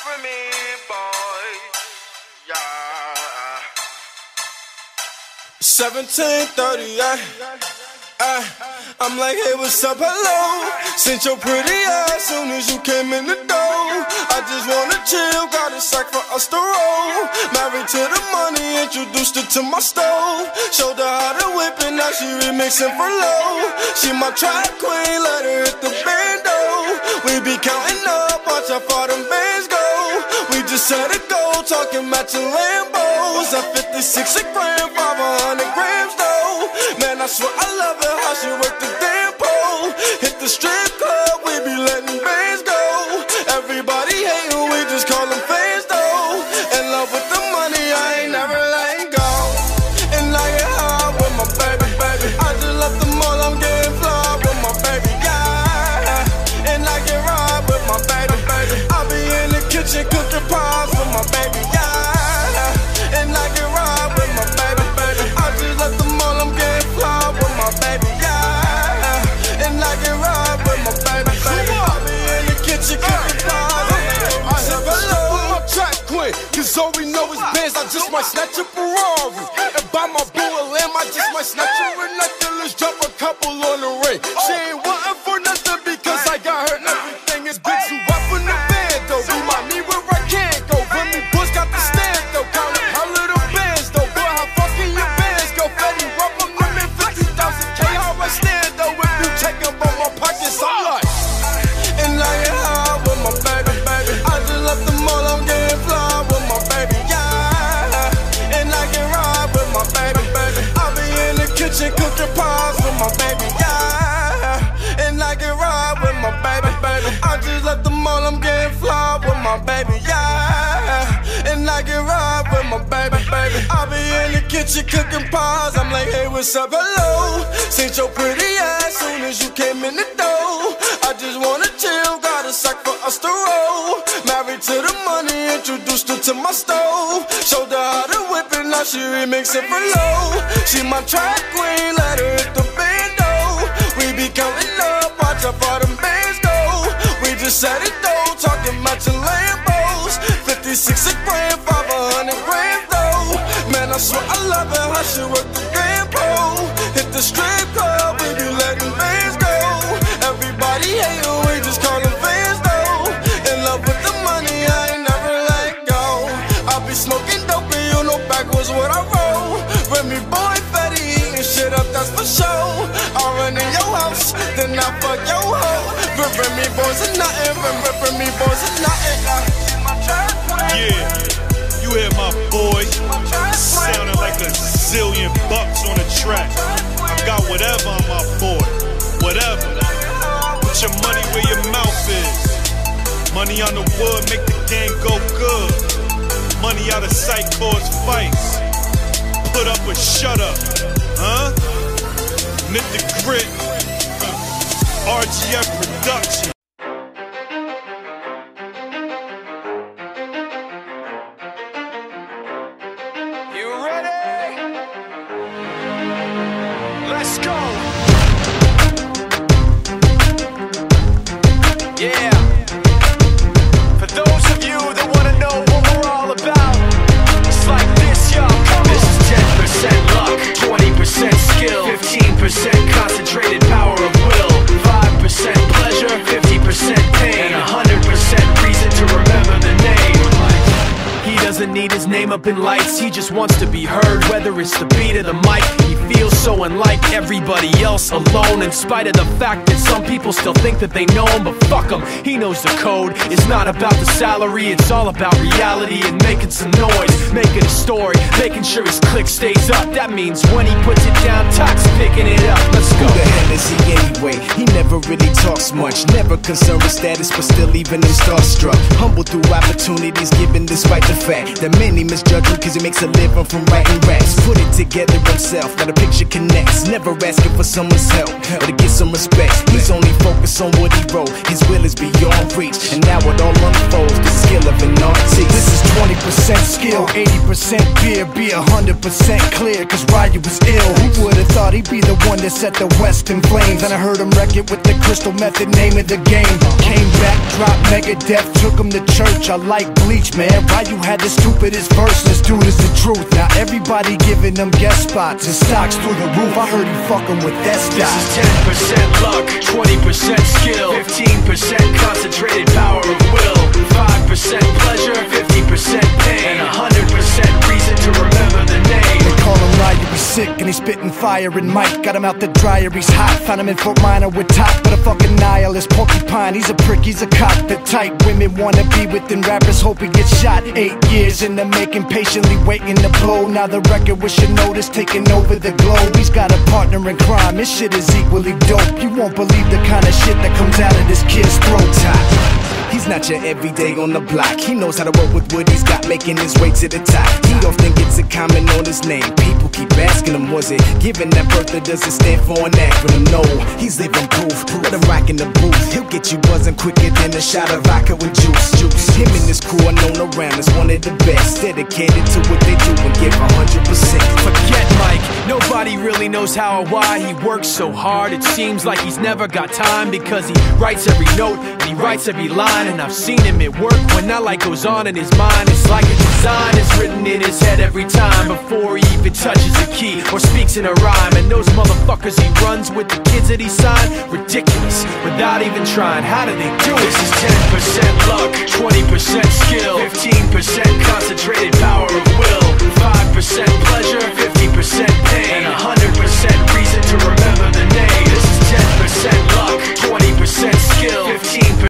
Remy boy, yeah. 1738. I'm like, hey, what's up, hello? Sent your pretty ass soon as you came in the door. I just wanna chill, got a sack for us to roll. Married to the money, introduced her to my stove. Showed her how to whip it, now she remixing for low. She my track queen, let her hit the bando. We be counting up, watch how far them bands go. We just set a goal, talking matching Lambos. At 56 a gram, 500 grams though. Man, I swear I love her, how she work the damn pole. Hit the strip club, we be letting bands go. Everybody hatin', we just call them fans though. In love with the money, I ain't never letting go. And I get high with my baby, baby. I just left the mall, I'm getting fly with my baby, yeah. And I get ride with my baby, baby. I be in the kitchen cooking pies with my baby, yeah. And I get ride with my baby, baby. I just left the mall, I'm getting fly with my baby, yeah. And I get ride with my baby, baby. I be in the kitchen cooking pies. I said hello with my track queen, cause all we know is bands. I just might snatch a Ferrari and buy my boo a lamb. I just might snatch her a necklace, drop a couple on the ring. She ain't wantin' for nothing because I got her everything is big. So up in the band though, remind me where I can't go. When me boys got the stand though, count up how little bands though. Boy, how fucking your bands go. Fetty rub them in 50,000 K. How I stand though, if you check up on my pockets, I'm like. And I get high with my baby, baby. I just left the mall, I'm getting fly with my baby, yeah. And I get ride with my baby, baby. I be in the kitchen cooking pies with my baby, yeah. And I get ride with my baby, baby. I just left the mall, I'm getting fly with my baby, yeah. And I get ride with my baby, baby. I be in the kitchen cooking pies. I'm like, hey, what's up, hello? Sent your pretty ass soon as you came in the door. I just wanna chill, got a sack for us to roll. Married to the money, introduced her to my stove. Showed her how to whip it, now she remixing for low. She my track queen, let her hit the bando. We be counting up, watch how far them bands go. We just set it though, talking matching Lambos. 56 a gram, 500 grams though. Man, I swear I love her, how she work the damn pole. Hit the strip club, we be letting bands go. Everybody hatin', we just call them fans though. In love with the money, I ain't never let go. I be smoking dope and you know backwards what I roll. Remy boy, Fetty eating shit up, that's for sure. I run in your house, then I fuck your hoe. Remy boys are nothing, Remy boys are nothing. Yeah, you hear my boy sounding like a zillion bucks on the track. I got whatever on my boy, whatever. Put your money where your mouth is. Money on the wood make the game go good. Money out of sight cause fights. Put up or shut up, huh? Knit the grit, RGF Production. You ready? Let's go. Yeah. For those of you that want to know what we're all about, it's like this, y'all. This is 10% luck, 20% skill, 15% concentrated power of will, 5% pleasure, 50% pain, and 100% reason to remember the name. He doesn't need his name up in lights, he just wants to be heard, whether it's the beat or the mic. He feels so unlike everybody else, alone, in spite of the fact that some people still think that they know him. But fuck him, he knows the code. It's not about the salary, it's all about reality and making some noise, making a story, making sure his click stays up. That means when he puts it down, Tox picking it up. Let's go. Who the hell is he anyway? He never really talks much, never concerned with status, but still even him starstruck. Humble through opportunities given despite the fact that many misjudge him cause he makes a living from writing raps. Put it together himself, now the picture connects. Never asking for someone's help or to get some respect. He's only focused on what he wrote, his will is beyond reach. And now it all unfolds, the skill of an artist. This is 20% skill, 80% fear, be 100% clear, cause Ryu was ill. Who would've thought he'd be the one that set the West in flames? And I heard him wreck it with the crystal method, name of the game. Came back, dropped Megadeth took him to church. I like Bleach, man. Why you had the stupidest verse? This dude is the truth. Now everybody giving them guest spots and stocks through the roof. I heard he fucking with that stock. This is 10% luck, 20% skill, 15% concentrated power of will, 5% pleasure, 50% pain, and 100% reason to remember the name. They call him Ryan, he's sick and he's spitting fire. And Mike got him out the dryer, he's hot. Found him in Fort Minor with top, but a fucking nihilist porcupine. He's a prick, he's a cop. The type women wanna be within rappers, hope he gets shot. 8 years in the making, patiently waiting to blow. Now the record with your notice taking over the globe. He's got a partner in crime, his shit is equally dope. You won't believe the kind of shit that comes out of this kid's throat. He's not your everyday on the block. He knows how to work with what he's got, making his way to the top. He often gets a comment on his name. People keep asking him, was it given that birth or does it stand for an acronym? No, he's living proof. Let him rock in the booth. He'll get you buzzing quicker than a shot of vodka with juice. Him and his crew are known around as one of the best, dedicated to what they do and give 100%. Forget Mike, nobody really knows how or why he works so hard. It seems like he's never got time, because he writes every note and he writes every line. And I've seen him at work when that light goes on in his mind. It's like a design is written in his head every time, before he even touches a key or speaks in a rhyme. And those motherfuckers he runs with, the kids that he signed, ridiculous, without even trying. How do they do it? This is 10% luck, 20% skill, 15%